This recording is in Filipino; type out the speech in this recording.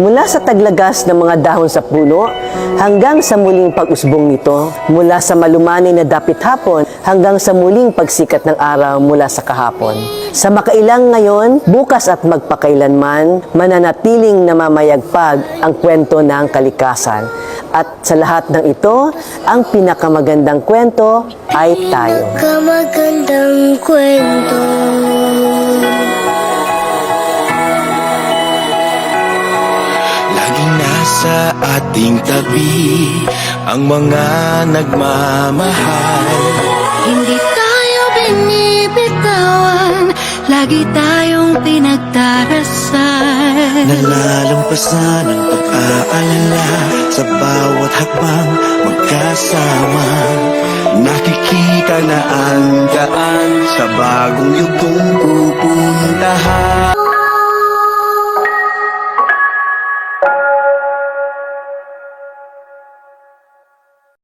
Mula sa taglagas ng mga dahon sa puno hanggang sa muling pag-usbong nito, mula sa malumanay na dapit hapon hanggang sa muling pagsikat ng araw mula sa kahapon. Sa makailang ngayon, bukas at magpakailanman, mananatiling namamayagpag ang kwento ng kalikasan. At sa lahat ng ito, ang pinakamagandang kwento ay tayo. Pinakamagandang kwento. Laging nasa ating tabi ang mga nagmamahal. Hindi tayo binibitawan, lagi tayong pinagdarasal. Nalalampasan ang pag-aalala sa bawat hakbang magkasama. Nakikita na ang daan sa bagong yugtong pupuntahan.